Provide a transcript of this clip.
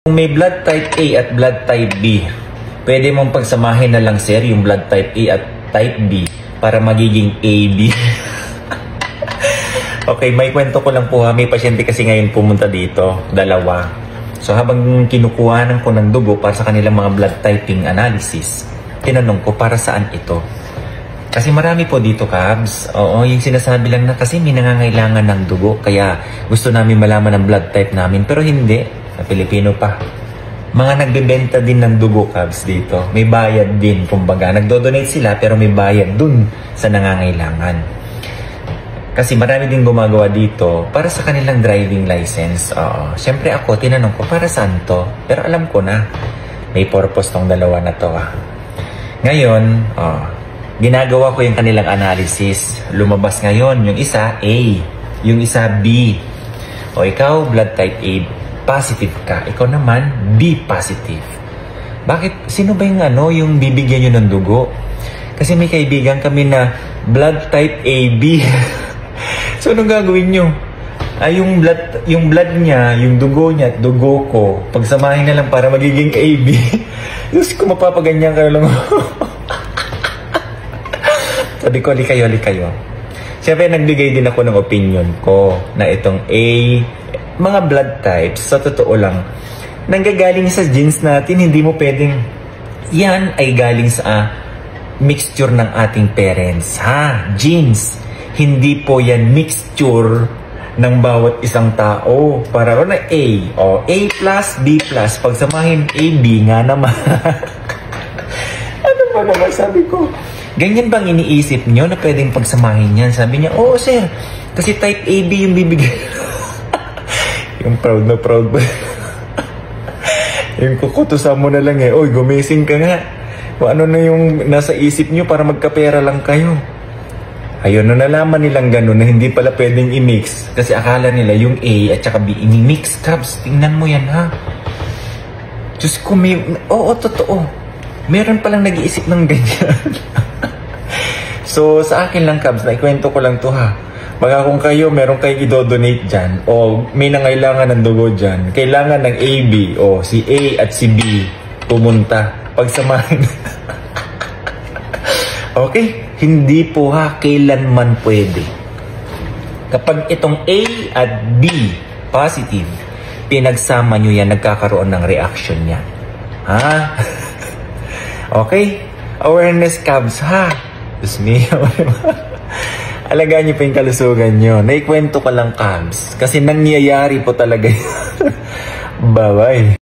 Kung may blood type A at blood type B, pwede mong pagsamahin na lang sir yung blood type A at type B para magiging AB. Okay, may kwento ko lang po ha. May pasyente kasi ngayon pumunta dito, dalawa. So habang kinukuhanan ko ng dugo para sa kanilang mga blood typing analysis, tinanong ko para saan ito. Kasi marami po dito, Cabs. Oo, yung sinasabi lang na kasi may nangangailangan ng dugo, kaya gusto namin malaman ang blood type namin, pero hindi. Sa Pilipino pa. Mga nagbebenta din ng dugo, Cabs, dito. May bayad din, kumbaga. Nagdo-donate sila, pero may bayad dun sa nangangailangan. Kasi marami din gumagawa dito para sa kanilang driving license. Oo. Siyempre ako, tinanong ko, para saan to? Pero alam ko na, may purpose tong dalawa na to. Ngayon, ginagawa ko yung kanilang analysis. Lumabas ngayon, yung isa A, yung isa B. O ikaw, blood type A, positive ka. Ikaw naman, B positive. Bakit? Sino ba yung bibigyan nyo ng dugo? Kasi may kaibigan kami na blood type AB. So, anong gagawin nyo? Yung blood niya, yung dugo niya at dugo ko, pagsamahin na lang para magiging AB. Diyos ko, mapapaganyan kayo lang. Sabi ko, li kayo. Siyempre, nagbigay din ako ng opinion ko na itong A, mga blood types, sa totoo lang, nanggagaling sa genes natin, hindi mo pwedeng, yan ay galing sa mixture ng ating parents. Genes. Hindi po yan mixture ng bawat isang tao. Para na A. A plus, B plus. Pagsamahin AB nga naman. Ano ba naman sabi ko? Ganyan bang iniisip nyo na pwedeng pagsamahin yan? Sabi niya, oo sir, kasi type AB yung bibigyan. Yung proud na proud ba? Yung kukutusan mo na lang oy, gumising ka nga. O ano na yung nasa isip nyo para magkapera lang kayo. Ayun, na nalaman nilang gano'n na hindi pala pwedeng i-mix. Kasi akala nila yung A at saka B i-mix. Cabs, tingnan mo yan ha. Diyos ko, oo, totoo. Meron palang nag-iisip ng ganyan. So, sa akin lang, Cabs, naikwento ko lang to ha. Baka kung kayo, meron kayo i-donate dyan, o may nangailangan ng dugo dyan, kailangan ng AB, o si A at si B, pumunta, pagsamahin. Okay? Hindi po ha, kailanman pwede. Kapag itong A at B, positive, pinagsama nyo yan, nagkakaroon ng reaction yan. Ha? Okay? Awareness, Cabs, ha? Diyos mio. Alagaan niyo pa yung kalusugan nyo. Naikwento ko lang, Cabs. Kasi nangyayari po talaga. Bye-bye.